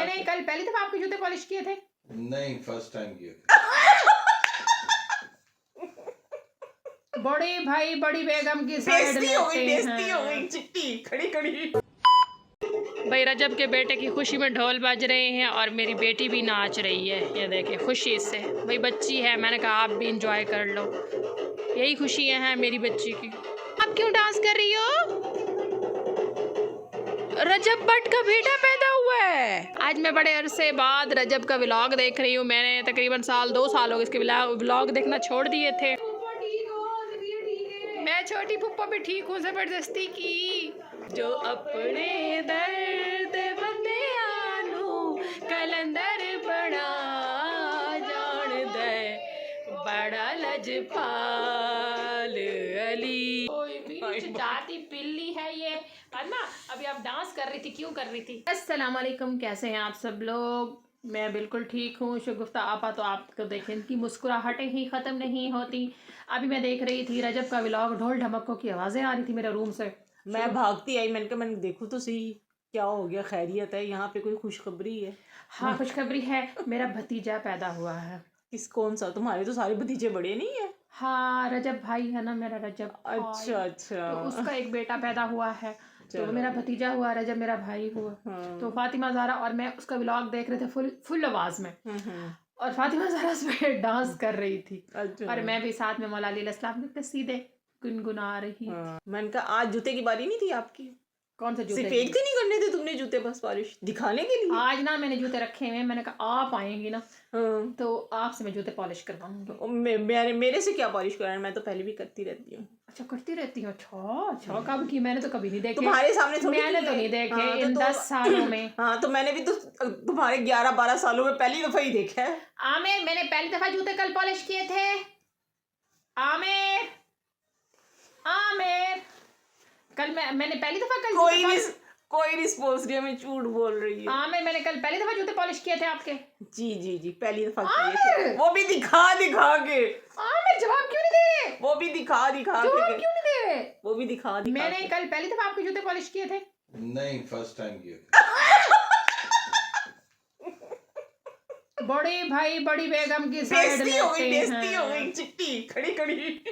मैंने कल पहली दफा आपके जूते पॉलिश किए थे। नहीं, फर्स्ट टाइम किए थे। बड़े भाई बड़ी बेगम की साइड बेइज्जती हो गई चिट्टी खड़ी खड़ी। भाई रजब के बेटे की खुशी में ढोल बज रहे हैं और मेरी बेटी भी नाच रही है, ये देखें खुशी से। भाई बच्ची है, मैंने कहा आप भी इंजॉय कर लो, यही खुशियाँ हैं मेरी बच्ची की। आप क्यों डांस कर रही हो? रजब भट्ट का बेटा पैदा हुआ है आज। मैं बड़े अरसे बाद रजब का व्लॉग देख रही हूँ। मैंने तकरीबन 2 साल हो गए इसके व्लॉग देखना छोड़ दिए थे। मैं छोटी पुप्पा भी ठीक हूँ, जबरदस्ती की। जो अपने दर्द बंदे आनू कलंदर बड़ा जान दे, बड़ा लजपाल अली। जाती पिल्ली है ये। अम्मा अभी आप डांस कर रही थी, क्यों कर रही थी? अस्सलाम वालेकुम, कैसे हैं आप सब लोग? मैं बिल्कुल ठीक हूँ। शगुफ्ता आपा तो आपको देखें, इनकी मुस्कुराहटें ही ख़त्म नहीं होती। अभी मैं देख रही थी रजब का व्लॉग, ढोल ढमक्कों की आवाज़ें आ रही थी मेरे रूम से। मैं भागती आई, मैंने कहा मैंने देखूँ तो सही क्या हो गया, खैरियत है, यहाँ पे कोई खुशखबरी है? हाँ खुशखबरी है, मेरा भतीजा पैदा हुआ है। किस कौन सा? तुम्हारे तो सारे भतीजे बड़े नहीं है। हाँ रजब भाई है ना मेरा, रजब। अच्छा अच्छा। तो उसका एक बेटा पैदा हुआ है, तो मेरा भतीजा हुआ, रजब मेरा भाई हुआ। तो फातिमा ज़हरा और मैं उसका व्लॉग देख रहे थे फुल आवाज़ में, और फातिमा ज़हरा उस पर डांस कर रही थी। अच्छा। और मैं भी साथ में मौला अली अलैहिस्सलाम के सीधे गुनगुना रही। मैंने कहा आज जूते की बारी नहीं थी आपकी? कौन से जूते? सिर्फ एक दिन ही करने थे तुमने जूते, बस पॉलिश दिखाने के लिए? आज ना मैंने जूते रखे हुए, मैंने कहा आप आएंगी ना तो आपसे मैं जूते पॉलिश करवाऊंगी। मेरे से क्या पॉलिश कराना, मैं तो पहले भी करती रहती हूँ। अच्छा करती रहती हूँ? अच्छा कब की? मैंने तो कभी नहीं देखे। तुम्हारे सामने थोड़ी मैंने तो नहीं देखे इन 10 सालों में। हाँ तो मैंने भी तो तुम्हारे 11-12 सालों में पहली दफा ही देखा है। आमिर मैंने पहली दफा जूते कल पॉलिश किए थे। आमिर आमिर कल मैंने पहली दफा कल कोई रिस्पॉन्स नहीं, मैं झूठ बोल रही है। आमिर मैंने कल पहली दफा जूते पॉलिश किए थे आपके। जी जी जी पहली दफा किए थे, वो भी दिखा के। आमिर जवाब क्यों नहीं दे रहे? वो भी दिखा के। जवाब क्यों नहीं दे रहे? वो भी दिखा मैंने कल पहली दफा आपके जूते पॉलिश किए थे। नहीं, फर्स्ट टाइम किए थे। बड़े भाई बड़ी बेगम की साइड बेइज्जती हो गई चिट्टी खड़ी खड़ी।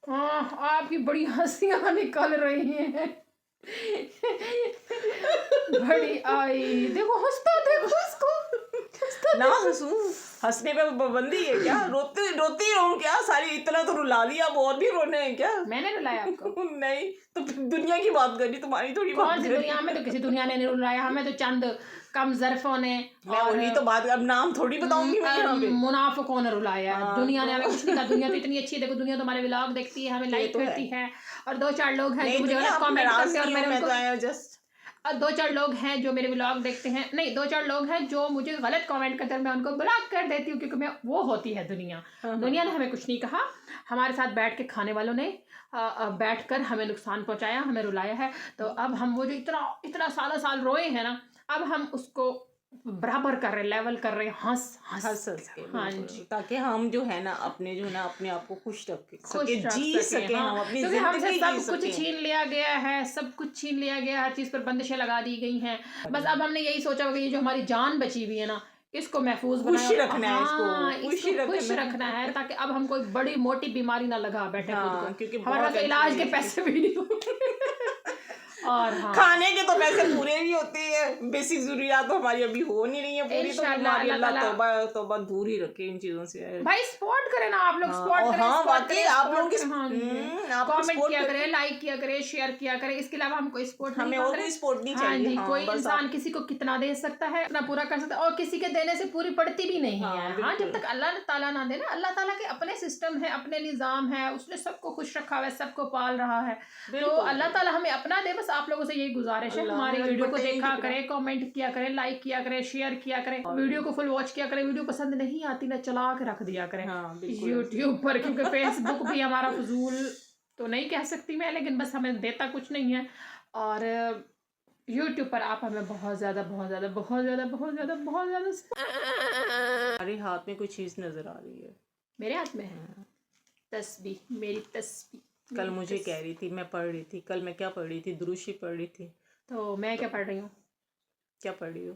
हाँ आपकी बड़ी हंसियां निकल रही हैं। बड़ी आई, देखो हंसता, देखो उसको ना हंसू, हंसने पे पाबंदी है क्या? रोती रहूं क्या? सारी इतना तो रुला दिया, अब और भी रोने हैं क्या? मैंने रुलाया आपको? नहीं तो दुनिया की बात करी, तुम्हारी थोड़ी बात। कौन सी दुनिया में? तो किसी दुनिया ने नहीं रुलाया हमें, तो चंद कम ज़र्फों ने। मैं वही तो बात, अब नाम थोड़ी बताऊंगी मैं यहाँ पे। मुनाफिकों ने रुलाया है। दुनिया ने हमें कुछ नहीं कहा। दुनिया तो इतनी अच्छी है, देखो दुनिया तो हमारे व्लॉग देखती है, हमें लाइक करती है, और 2-4 लोग हैं जो मुझे गलत कमेंट करते हैं और मैंने उनको, और 2-4 लोग हैं जो मेरे व्लॉग देखते हैं, नहीं 2-4 लोग हैं जो मुझे गलत कमेंट करते हैं, मैं उनको ब्लॉक कर देती हूँ, क्योंकि मैं वो होती है दुनिया। दुनिया ने हमें कुछ नहीं कहा, हमारे साथ बैठ के खाने वालों ने बैठकर हमें नुकसान पहुंचाया, हमें रुलाया है। तो अब हम वो जो इतना साल रोए हैं ना, अब हम उसको बराबर कर रहे, लेवल कर रहे, हंस के। हाँ जी, ताकि हम जो है ना अपने आप को खुश रख सके, जी सके, हम अपनी क्योंकि हमसे जिंदगी सब कुछ छीन लिया गया है, हर चीज़ पर बंदिशें लगा दी गई हैं। बस अब हमने यही सोचा होगा, ये जो हमारी जान बची हुई है ना, इसको महफूज खुश रखना है, इसको खुश रखना है, ताकि अब हम कोई बड़ी मोटी बीमारी ना लगा बैठे खुद को, क्योंकि हमारे पास इलाज के पैसे भी नहीं होंगे। और हाँ, खाने के तो पैसे पूरे भी होते हैं, बेसिक जरूरियात तो हमारी अभी हो नहीं रही है पूरी, तो हमारी अल्लाह तौबा दूर ही रखे इन चीजों से। भाई सपोर्ट करें ना आप लोग, सपोर्ट करें, आप लोगों की कमेंट किया करें, लाइक किया करें, शेयर किया करें। इसके अलावा हम कोई सपोर्ट हमें और कोई सपोर्ट नहीं चाहिए। कोई इंसान किसी को कितना दे सकता है, इतना पूरा कर सकता है, और किसी के देने से पूरी पड़ती भी नहीं है। हाँ जब तक अल्लाह ताला ना दे ना, अल्लाह ताला के अपने सिस्टम है, अपने निज़ाम है, उसने सबको खुश रखा हुआ है, सबको पाल रहा है, तो अल्लाह ताला हमें अपना दे। बस आप लोगों से यही गुजारिश है, हमारी वीडियो को देखा करें, कमेंट किया करें, लाइक किया करें, शेयर किया करें, वीडियो को फुल वॉच किया करें। वीडियो पसंद नहीं आती ना, चला के रख दिया करें यूट्यूब पर, क्योंकि फेसबुक भी हमारा फजूल तो नहीं कह सकती मैं, लेकिन बस हमें देता कुछ नहीं है। और यूट्यूब पर आप हमें बहुत ज़्यादा हमारे हाथ में कोई चीज़ नज़र आ रही है। मेरे हाथ में है तस्बीह, मेरी तस्बीह। कल मुझे कह रही थी, मैं पढ़ रही थी, कल मैं क्या पढ़ रही थी? दुरूशी पढ़ रही थी। तो मैं क्या पढ़ रही हूँ? क्या पढ़ रही हो?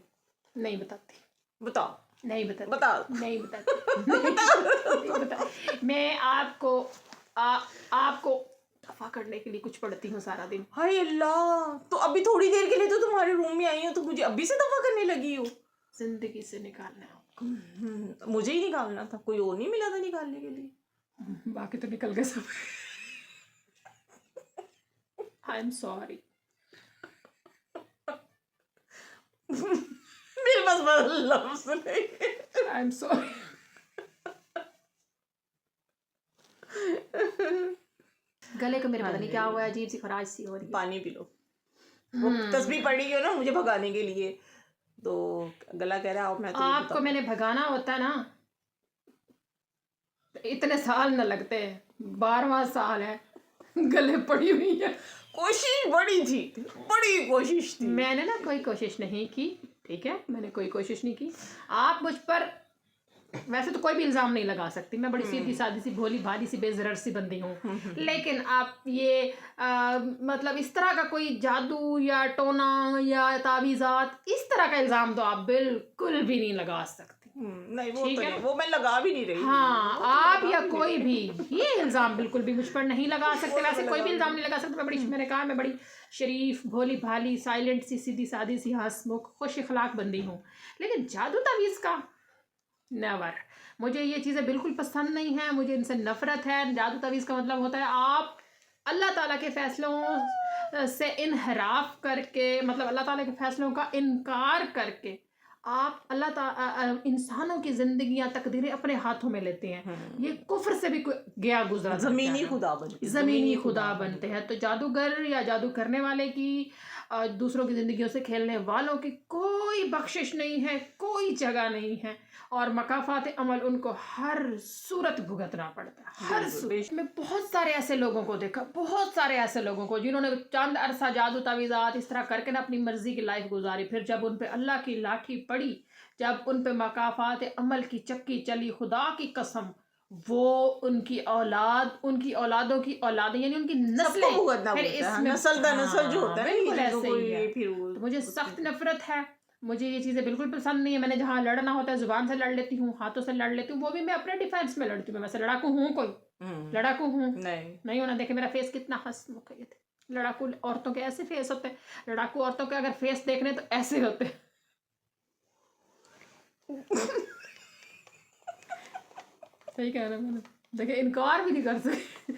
नहीं बताती, बताओ नहीं बताती, बताओ। नहीं बताती, नहीं बताती। मैं आपको आपको दफा करने के लिए कुछ पढ़ती हूँ सारा दिन। हाय अल्लाह, तो अभी थोड़ी देर के लिए तो तुम्हारे रूम में आई हो, तो मुझे अभी से दफा करने लगी हो? जिंदगी से निकालना है आपको। मुझे ही निकालना था, कोई और नहीं मिला था निकालने के लिए? बाकी तो निकल गए सब। I am sorry. मेरे पास बस लफ्ज नहीं। I am sorry. गले को मेरे पता नहीं क्या हुआ है, अजीब सी खराश सी हो रही है। पानी पी लो। वो तस्बीह पढ़ रही हो ना मुझे भगाने के लिए, तो गला कह रहा है मैं तुम्हें आपको मैंने भगाना होता ना, इतने साल न लगते, 12वां साल है, गले पड़ी हुई है। कोशिश बड़ी थी, बड़ी कोशिश थी। मैंने ना कोई कोशिश नहीं की, ठीक है, मैंने कोई कोशिश नहीं की। आप मुझ पर वैसे तो कोई भी इल्ज़ाम नहीं लगा सकती, मैं बड़ी सीधी सादी सी भोली भाली सी बेज़रर सी बंदी हूँ, लेकिन आप ये मतलब इस तरह का कोई जादू या टोना या तावीज़ात इस तरह का इल्ज़ाम तो आप बिल्कुल भी नहीं लगा सकती। नहीं वो तो नहीं, वो मैं लगा भी नहीं रही। हाँ, आप या कोई भी ये इल्ज़ाम बिल्कुल भी मुझ पर नहीं लगा सकते। वैसे कोई भी इल्ज़ाम नहीं लगा सकते। मैं बड़ी, मैंने कहा मैं बड़ी शरीफ भोली भाली साइलेंट सी सीधी सादी सी हंसमुख खुश अखलाक बंदी हूँ, लेकिन जादू तावीज़ का नेवर। मुझे ये चीज़ें बिल्कुल पसंद नहीं हैं, मुझे इनसे नफ़रत है। जादू तावीज़ का मतलब होता है आप अल्लाह ताला के फ़ैसलों से इनहराफ करके, मतलब अल्लाह ताला के फ़ैसलों का इनकार करके आप इंसानों की ज़िंदगियां तकदीरें अपने हाथों में लेते हैं। ये कुफ्र से भी गया गुजरा, ज़मीनी खुदा बनते, ज़मीनी खुदा बनते हैं। तो जादूगर या जादू करने वाले की, दूसरों की ज़िंदगियों से खेलने वालों की कोई बख्शिश नहीं है, कोई जगह नहीं है, और मकाफात अमल उनको हर सूरत भुगतना पड़ता है, हर सूरत। मैं बहुत सारे ऐसे लोगों को देखा, बहुत सारे ऐसे लोगों को जिन्होंने चंद अरसा जादू तावीज़ात इस तरह करके ना अपनी मर्जी की लाइफ गुजारी, फिर जब उन पे अल्लाह की लाठी पड़ी, जब उन पे मकाफात अमल की चक्की चली, खुदा की कसम वो उनकी औलाद, उनकी औलादों की औलादें, यानी उनकी नस्लें, फिर इसमें नस्ल दर नस्ल जो होता है बिल्कुल ना, ऐसे ही है। तो मुझे सख्त नफरत है, मुझे ये चीज़ें बिल्कुल पसंद नहीं है। मैंने जहाँ लड़ना होता है ज़ुबान से लड़ लेती हूँ, हाथों से लड़ लेती हूँ, वो भी मैं अपने डिफेंस में लड़ती हूँ। मैं वैसे लड़ाकू हूँ, कोई लड़ाकू हूँ नहीं होना। देखे मेरा फेस कितना हंसमुख है। लड़ाकू औरतों के ऐसे फेस होते हैं, लड़ाकू औरतों के अगर फेस देखने तो ऐसे होते हैं। सही कह रहा मैंने, देखे इनकार भी नहीं कर सकते।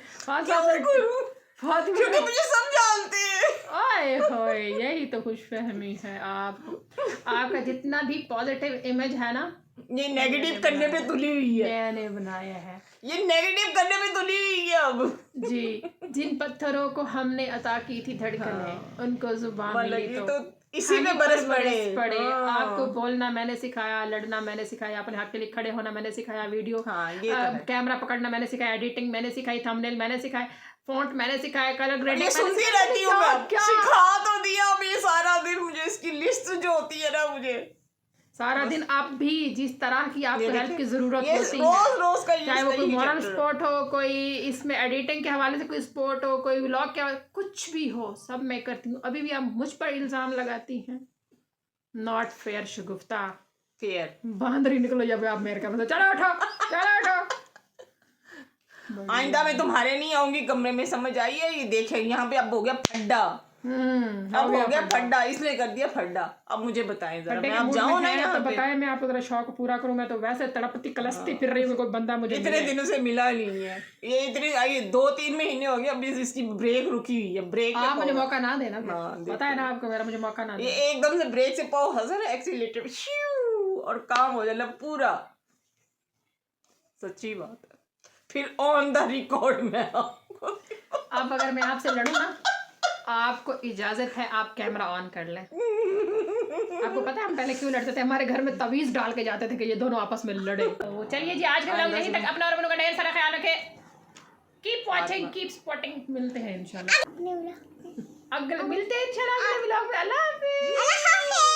क्योंकि मुझे सब जानते हैं। आए होए, यही तो खुशफहमी है। आपका जितना भी पॉजिटिव इमेज है ना, ये नेगेटिव करने पे तुली हुई है। मैंने बनाया है, ये नेगेटिव करने पे तुली हुई है अब। जी। जिन पत्थरों को हमने अता की थी धड़कने, उनको जुबान मिली तो इसी में बरस पड़े। आपको बोलना मैंने सिखाया, लड़ना मैंने सिखाया, अपने हक के लिए खड़े होना मैंने सिखाया, वीडियो कैमरा पकड़ना मैंने सिखाया, एडिटिंग मैंने सिखाई, थंबनेल मैंने सिखाया, फ़ॉन्ट मैंने सिखाया, कलर ग्रेडिंग सुनती रहती हूँ मैं। सिखा तो दिया अब ये सारा दिन मुझे, इसकी लिस्ट जो होती है ना, मुझे सारा दिन आप भी जिस तरह की आपको हेल्प की जरूरत होती रोज है, चाहे वो कोई मॉरल स्पोर्ट हो, कोई इसमें एडिटिंग के हवाले से कोई स्पोर्ट हो, कोई व्लॉग के हवाले, कुछ भी हो, सब मैं करती हूँ। अभी भी आप मुझ पर इल्ज़ाम लगाती हैं, not fair Shagufta. Fair Bandri निकलो जब आप मेरे कमरे से, चलो उठो, चलो उठो। आइंदा मैं तुम्हारे नहीं आऊंगी कमरे में, समझ आई है? ये देखे यहाँ पे अब हो गया फड्डा, अब हो गया फड्डा, इसने कर दिया फड्डा। अब मुझे बताएं जरा, मैं अब जाऊँ ना यहाँ तो पे? बताएं, मैं आपको जरा शौक पूरा करूँ। मैं तो वैसे तड़पती कलसती फिर रही हूँ, कोई बंदा मुझे इतने दिनों से मिला नहीं है। ये इतने 2-3 महीने हो गए अभी इसकी ब्रेक रुकी हुई है। ब्रेक आप मुझे मौका ना देना, पता है ना आपको मेरा, मुझे मौका ना दे। ये एकदम से ब्रेक से पाओ हजर एक्सीलेटर और काम हो जाए पूरा। सच्ची बात है। फिर ऑन द रिकॉर्ड में अब अगर मैं आपसे लड़ूं ना, आपको इजाजत है आप कैमरा ऑन कर लें। आपको पता है हम पहले क्यों लड़ते थे? हमारे घर में तवीज डाल के जाते थे कि ये दोनों आपस में लड़े। तो चलिए जी, आज के व्लॉग यहीं तक। अपना और अपनों का ढेर सारा ख्याल रखें। Keep watching, keep spotting. मिलते हैं इंशाल्लाह, अगले मिलते हैं इंशाल्लाह अगले व्लॉग में। अल्लाह हाफिज़।